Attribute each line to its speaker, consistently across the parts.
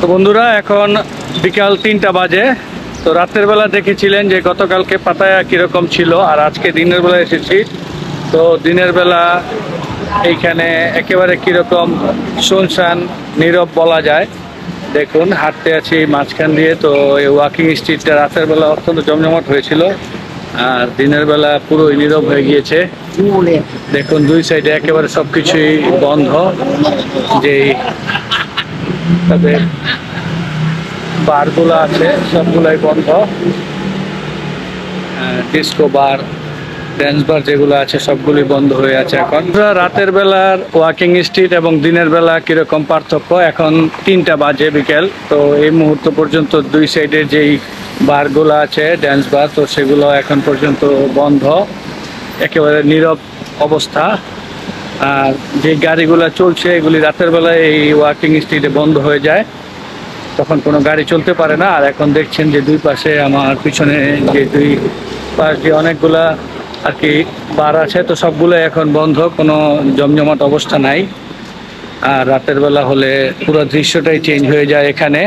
Speaker 1: তো বন্ধুরা এখন বিকাল 3টা বাজে। তো রাতের বেলা দেখেছিলেন যে গতকালকে পাতায়া কিরকম ছিল, আর আজকে দিনের বেলা এসেছি। তো দিনের বেলা এইখানে একেবারে কিরকম শুনশান নীরব বলা যায়। দেখুন হাঁটতে আছি মাঝখান দিয়ে। তো এই ওয়াকিং স্ট্রিটটা রাতের বেলা অত্যন্ত জমজমাট হয়েছিল, আর দিনের বেলা পুরো নীরব হয়ে গিয়েছে। দেখুন দুই সাইডে একেবারে সবকিছুই বন্ধ, যেই তাদের বারগুলো আছে সবগুলাই বন্ধ। ডিস্কো বার, ড্যান্স বার যেগুলো আছে সবগুলোই বন্ধ হয়ে আছে এখন। রাতের বেলার ওয়াকিং স্ট্রিট এবং দিনের বেলা কিরকম পার্থক্য। এখন 3টা বাজে বিকেল। তো এই মুহূর্ত পর্যন্ত দুই সাইডের যেই বারগুলো আছে ড্যান্স বার, তো সেগুলো এখন পর্যন্ত বন্ধ, একেবারে নীরব অবস্থা। আর যে গাড়িগুলো চলছে এগুলি রাতের বেলায় এই ওয়াকিং স্ট্রিটে বন্ধ হয়ে যায়, তখন কোনো গাড়ি চলতে পারে না। আর এখন দেখছেন যে দুই পাশে আমার পিছনে যে দুই পাশ দিয়ে অনেকগুলা আর কি বার আছে, তো সবগুলো এখন বন্ধ, কোনো জমজমাট অবস্থা নাই। আর রাতের বেলা হলে পুরো দৃশ্যটাই চেঞ্জ হয়ে যায় এখানে।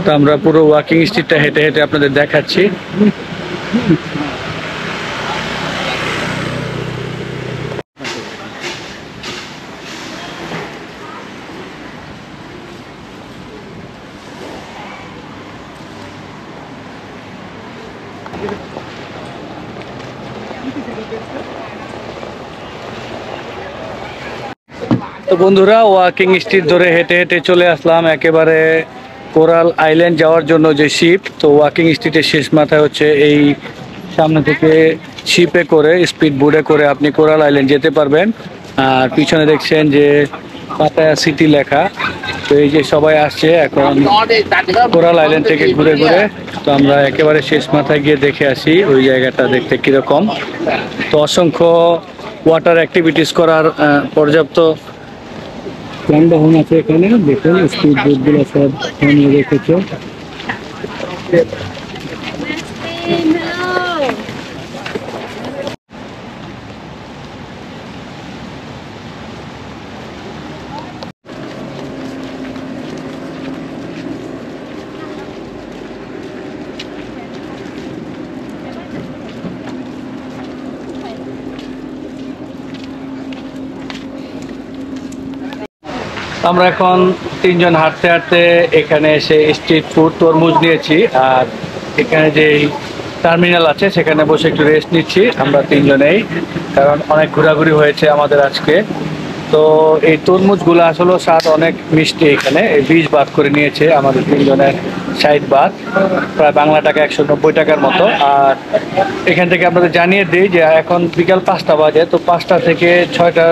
Speaker 1: তো আমরা পুরো ওয়াকিং স্ট্রিটটা হেঁটে হেঁটে আপনাদের দেখাচ্ছি। তো বন্ধুরা ওয়াকিং স্ট্রিট ধরে হেঁটে হেঁটে চলে আসলাম একেবারে কোরাল আইল্যান্ড যাওয়ার জন্য যে শিপ। তো ওয়াকিং স্ট্রিটের শেষ মাথায় হচ্ছে এই সামনে থেকে শিপে করে, স্পিড বোটে করে আপনি কোরাল আইল্যান্ড যেতে পারবেন। আর পিছনে দেখছেন যে পাতায়া সিটি লেখা। তো এই যে সবাই আসছে এখন কোরাল আইল্যান্ড থেকে ঘুরে ঘুরে। তো আমরা একেবারে শেষ মাথায় গিয়ে দেখে আসি ওই জায়গাটা দেখতে কিরকম। তো অসংখ্য ওয়াটার অ্যাক্টিভিটিস করার পর্যাপ্ত যানবাহন আছে এখানে। দেখুন স্পিড বোটগুলো সব সামনে রেখেছে। আমরা এখন 3জন হাঁটতে হাঁটতে এখানে এসে স্ট্রিট ফুড তরমুজ নিয়েছি। আর এখানে যে টার্মিনাল আছে সেখানে বসে একটু রেস্ট নিচ্ছি আমরা 3জনেই, কারণ অনেক ঘোরাঘুরি হয়েছে আমাদের আজকে। তো এই তরমুজগুলো আসলে স্বাদ অনেক মিষ্টি। এখানে 20 বাত করে নিয়েছে আমাদের 3জনের, 60 বাত, প্রায় বাংলা টাকা 190 টাকার মতো। আর এখান থেকে আপনাদের জানিয়ে দিই যে এখন বিকাল 5টা বাজে। তো 5টা থেকে 6টা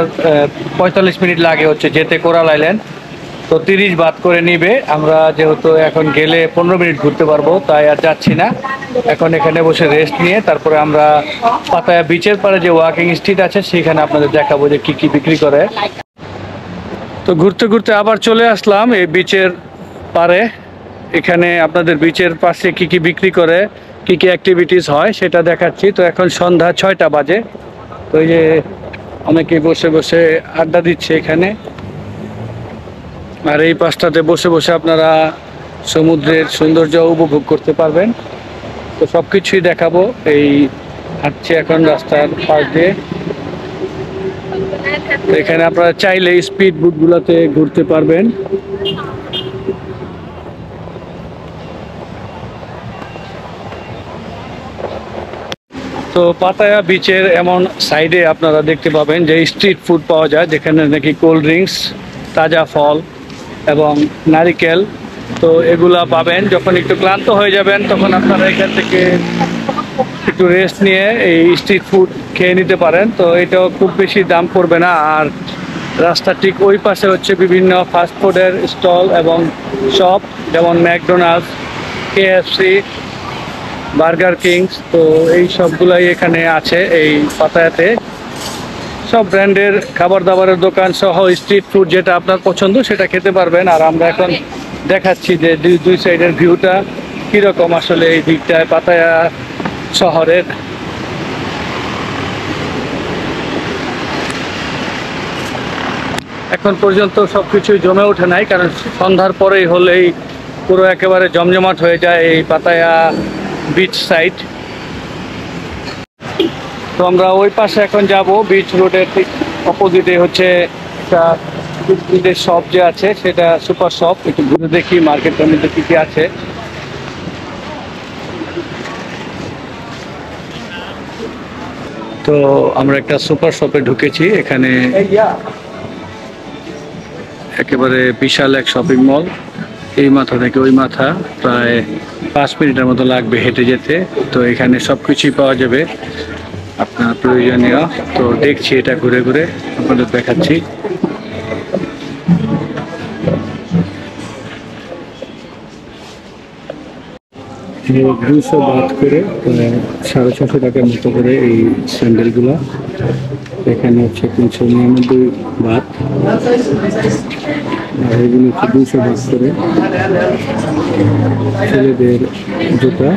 Speaker 1: 45 মিনিট লাগে হচ্ছে যেতে কোরাল আইল্যান্ড। তো 30 বাত করে নিবে। আমরা যেহেতু এখন গেলে 15 মিনিট ঘুরতে পারবো, তাই আর যাচ্ছি না। এখন এখানে বসে রেস্ট নিয়ে তারপরে আমরা পাতায়া বিচের পারে যে ওয়াকিং স্ট্রিট আছে সেখানে আপনাদের দেখাবো যে কি কি বিক্রি করে। তো ঘুরতে ঘুরতে আবার চলে আসলাম এই বিচের পারে। এখানে আপনাদের বিচের পাশে কি কি বিক্রি করে, কি কি অ্যাক্টিভিটিস হয় সেটা দেখাচ্ছি। তো এখন সন্ধ্যা 6টা বাজে। তো এই যে অনেকে বসে বসে আড্ডা দিচ্ছে এখানে। আর এই পাশটাতে বসে বসে আপনারা সমুদ্রের সৌন্দর্য উপভোগ করতে পারবেন। তো সব কিছুই দেখাবো। এই হাঁটছি এখন রাস্তার পাশ দিয়ে। তো এখানে আপনারা চাইলে স্পিড বোটগুলোতে ঘুরতে পারবেন। তো পাতায়া বিচের এমন সাইডে আপনারা দেখতে পাবেন যে স্ট্রিট ফুড পাওয়া যায়, যেখানে নাকি কোল্ড ড্রিঙ্কস, তাজা ফল এবং নারিকেল। তো এগুলা পাবেন। যখন একটু ক্লান্ত হয়ে যাবেন তখন আপনারা এখান থেকে একটু রেস্ট নিয়ে এই স্ট্রিট ফুড খেয়ে নিতে পারেন। তো এটাও খুব বেশি দাম পড়বে না। আর রাস্তার ঠিক ওই পাশে হচ্ছে বিভিন্ন ফাস্টফুডের স্টল এবং শপ, যেমন ম্যাকডোনাল্ডস, KFC, বার্গার কিংস। তো এই সবগুলাই এখানে আছে এই পাতায়াতে। সব ব্র্যান্ডের খাবার দাবারের দোকান সহ স্ট্রিট ফুড যেটা আপনার পছন্দ সেটা খেতে পারবেন। আর আমরা এখন দেখাচ্ছি যে দুই সাইডের ভিউটা কীরকম আসলে এই দিকটায় পাতায়া শহরের। এখন পর্যন্ত সবকিছুই জমে ওঠে নাই, কারণ সন্ধ্যার পরেই হলেই পুরো একেবারে জমজমাট হয়ে যায় এই পাতায়া বিচ সাইড। তো আমরা ওই পাশে এখন যাব, বিচ রোডের ঠিক অপোজিটে হচ্ছে একটা বিস্কুটের শপ যে আছে, সেটা সুপার শপ। একটু ঘুরে দেখি মার্কেটের মধ্যে কি কি আছে। তো আমরা একটা সুপার শপে ঢুকেছি। এখানে একেবারে বিশাল এক শপিং মল, এই মাথা থেকে ওই মাথা প্রায় 5 মিনিটের মতো লাগবে হেঁটে যেতে। তো এখানে সবকিছুই পাওয়া যাবে আপনার প্রয়োজনীয়। তো দেখছি এটা ঘুরে ঘুরে আপনাদের দেখাচ্ছি। 200 বাদ করে 650 টাকার মতো করে এই স্যান্ডেলগুলো। এখানে হচ্ছে 399 বাদ, আর এগুলো হচ্ছে 200 বাদ করে ছেলেদের জুতা।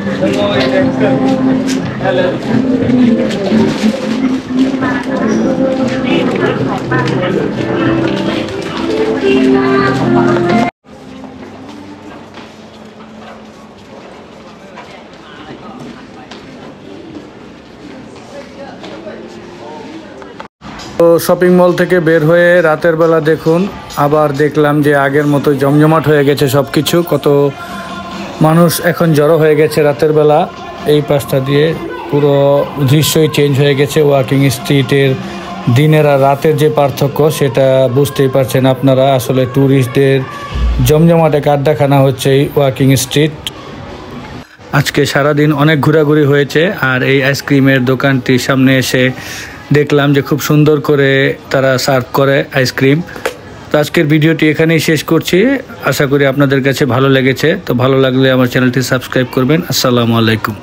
Speaker 1: তো শপিং মল থেকে বের হয়ে রাতের বেলা দেখুন, আবার দেখলাম যে আগের মতো জমজমাট হয়ে গেছে সব কিছু। কত মানুষ এখন জড়ো হয়ে গেছে রাতের বেলা। এই পাশটা দিয়ে পুরো দৃশ্যই চেঞ্জ হয়ে গেছে। ওয়াকিং স্ট্রিটের দিনের আর রাতের যে পার্থক্য সেটা বুঝতেই পারছেন আপনারা। আসলে ট্যুরিস্টদের জমজমাটে আড্ডাখানা হচ্ছে এই ওয়াকিং স্ট্রিট। আজকে সারাদিন অনেক ঘোরাঘুরি হয়েছে, আর এই আইসক্রিমের দোকানটির সামনে এসে দেখলাম যে খুব সুন্দর করে তারা সার্ভ করে আইসক্রিম। তো আজকের ভিডিওটি এখানেই শেষ করছি। আশা করি আপনাদের কাছে ভালো লেগেছে। তো ভালো লাগলে আমার চ্যানেলটি সাবস্ক্রাইব করবেন। আসসালামু আলাইকুম।